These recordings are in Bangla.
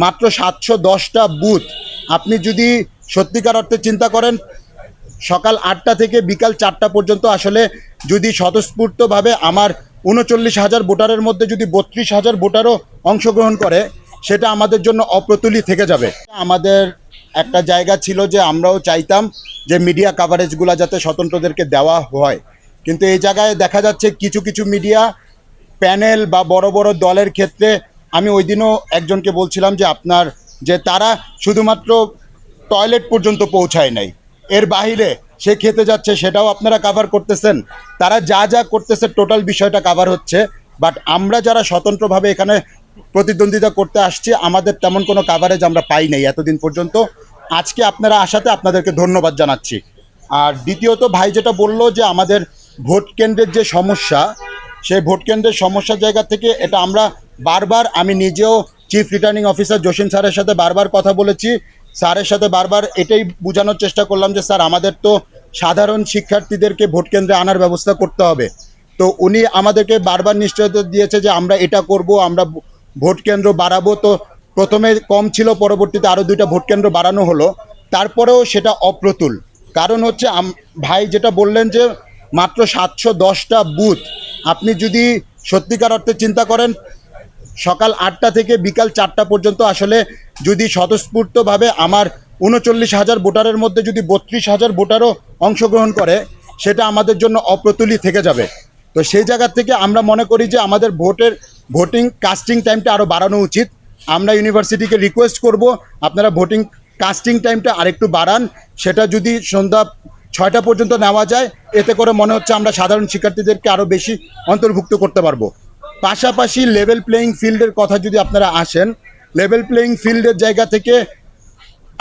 মাত্র 710টা বুথ। আপনি যদি সত্যিকার অর্থে চিন্তা করেন, সকাল 8টা থেকে বিকাল 4টা পর্যন্ত আসলে যদি স্বতঃস্ফূর্তভাবে আমার 39,000 ভোটারের মধ্যে যদি 32,000 ভোটারও অংশগ্রহণ করে, সেটা আমাদের জন্য অপ্রতুলই থেকে যাবে। আমাদের একটা জায়গা ছিল যে আমরাও চাইতাম যে মিডিয়া কাভারেজগুলো যাতে স্বতন্ত্রদেরকে দেওয়া হয়, কিন্তু এই জায়গায় দেখা যাচ্ছে কিছু কিছু মিডিয়া প্যানেল বা বড় বড় দলের ক্ষেত্রে আমি ওই দিনও একজনকে বলছিলাম যে আপনার যে তারা শুধুমাত্র টয়লেট পর্যন্ত পৌঁছায় নাই, এর বাহিরে সে খেতে যাচ্ছে সেটাও আপনারা কাভার করতেছেন। তারা যা যা করতেছে টোটাল বিষয়টা কাভার হচ্ছে, বাট আমরা যারা স্বতন্ত্রভাবে এখানে প্রতিদ্বন্দ্বিতা করতে আসছি আমাদের তেমন কোনো কাভারেজ আমরা পাই নাই এতদিন পর্যন্ত। আজকে আপনারা আসাতে আপনাদেরকে ধন্যবাদ জানাচ্ছি। আর দ্বিতীয়ত ভাই যেটা বললো যে আমাদের ভোট কেন্দ্রের যে সমস্যা, সেই ভোট কেন্দ্রের সমস্যার জায়গা থেকে এটা আমরা বারবার, আমি নিজেও চিফ রিটার্নিং অফিসার জসিম স্যারের সাথে বারবার কথা বলেছি, স্যারের সাথে বারবার এটাই বোঝানোর চেষ্টা করলাম যে স্যার আমাদের তো সাধারণ শিক্ষার্থীদেরকে ভোট কেন্দ্রে আনার ব্যবস্থা করতে হবে। তো উনি আমাদেরকে বারবার নিশ্চয়তা দিয়েছে যে আমরা এটা করব, আমরা ভোট কেন্দ্র বাড়াবো। তো প্রথমে কম ছিল, পরবর্তীতে আরও 2টা ভোট কেন্দ্র বাড়ানো হলো, তারপরেও সেটা অপ্রতুল। কারণ হচ্ছে ভাই যেটা বললেন যে মাত্র 710টা বুথ। আপনি যদি সত্যিকার অর্থে চিন্তা করেন, সকাল 8টা থেকে বিকাল 4টা পর্যন্ত আসলে যদি স্বতঃস্ফূর্তভাবে আমার 39,000 ভোটারের মধ্যে যদি 32,000 ভোটারও অংশগ্রহণ করে, সেটা আমাদের জন্য অপ্রতুলই থেকে যাবে। তো সেই জায়গা থেকে আমরা মনে করি যে আমাদের ভোটিং কাস্টিং টাইমটা আরও বাড়ানো উচিত। আমরা ইউনিভার্সিটিকে রিকোয়েস্ট করব আপনারা ভোটিং কাস্টিং টাইমটা আরেকটু বাড়ান, সেটা যদি সন্ধ্যা 6টা পর্যন্ত নেওয়া যায়, এতে করে মনে হচ্ছে আমরা সাধারণ শিক্ষার্থীদেরকে আরও বেশি অন্তর্ভুক্ত করতে পারবো। পাশাপাশি লেভেল প্লেয়িং ফিল্ডের কথা যদি আপনারা আসেন, লেভেল প্লেয়িং ফিল্ডের জায়গা থেকে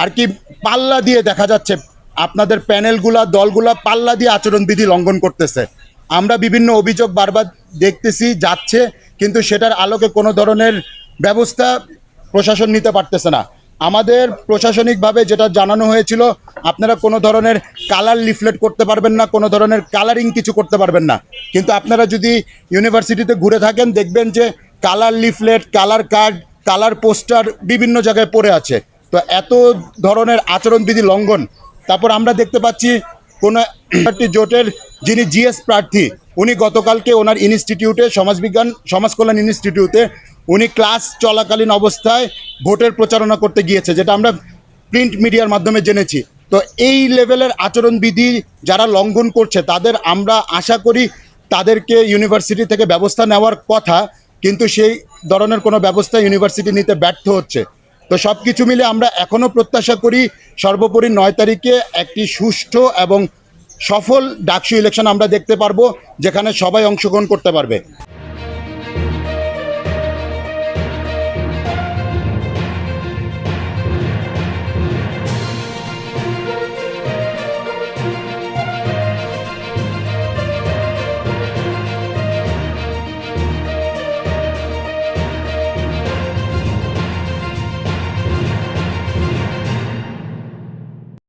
আর কি পাল্লা দিয়ে দেখা যাচ্ছে আপনাদের প্যানেলগুলা দলগুলা পাল্লা দিয়ে আচরণবিধি লঙ্ঘন করতেছে। আমরা বিভিন্ন অভিযোগ বারবার দেখতেছি যাচ্ছে, কিন্তু সেটার আলোকে কোনো ধরনের ব্যবস্থা প্রশাসন নিতে পারতেছে না। আমাদের প্রশাসনিকভাবে যেটা জানানো হয়েছিল, আপনারা কোনো ধরনের কালার লিফলেট করতে পারবেন না, কোনো ধরনের কালারিং কিছু করতে পারবেন না। কিন্তু আপনারা যদি ইউনিভার্সিটিতে ঘুরে থাকেন দেখবেন যে colour leaflet, colour card, colour poster বিভিন্ন জায়গায় পড়ে আছে। তো এত ধরনের আচরণবিধি লঙ্ঘন। তারপর আমরা দেখতে পাচ্ছি কোনো একটি জোটের যিনি জিএস প্রার্থী, উনি গতকালকে ওনার ইনস্টিটিউটে সমাজ কল্যাণ ইনস্টিটিউটে উনি ক্লাস চলাকালীন অবস্থায় ভোটের প্রচারণা করতে গিয়েছে, যেটা আমরা প্রিন্ট মিডিয়ার মাধ্যমে জেনেছি। তো এই লেভেলের আচরণবিধি যারা লঙ্ঘন করছে তাদের আমরা আশা করি তাদেরকে ইউনিভার্সিটি থেকে ব্যবস্থা নেওয়ার কথা, কিন্তু সেই ধরনের কোনো ব্যবস্থা ইউনিভার্সিটি নিতে ব্যর্থ হচ্ছে। তো সব কিছু মিলে আমরা এখনও প্রত্যাশা করি সর্বোপরি 9 তারিখে একটি সুষ্ঠু এবং সফল ডাকসু ইলেকশন আমরা দেখতে পারবো, যেখানে সবাই অংশগ্রহণ করতে পারবে।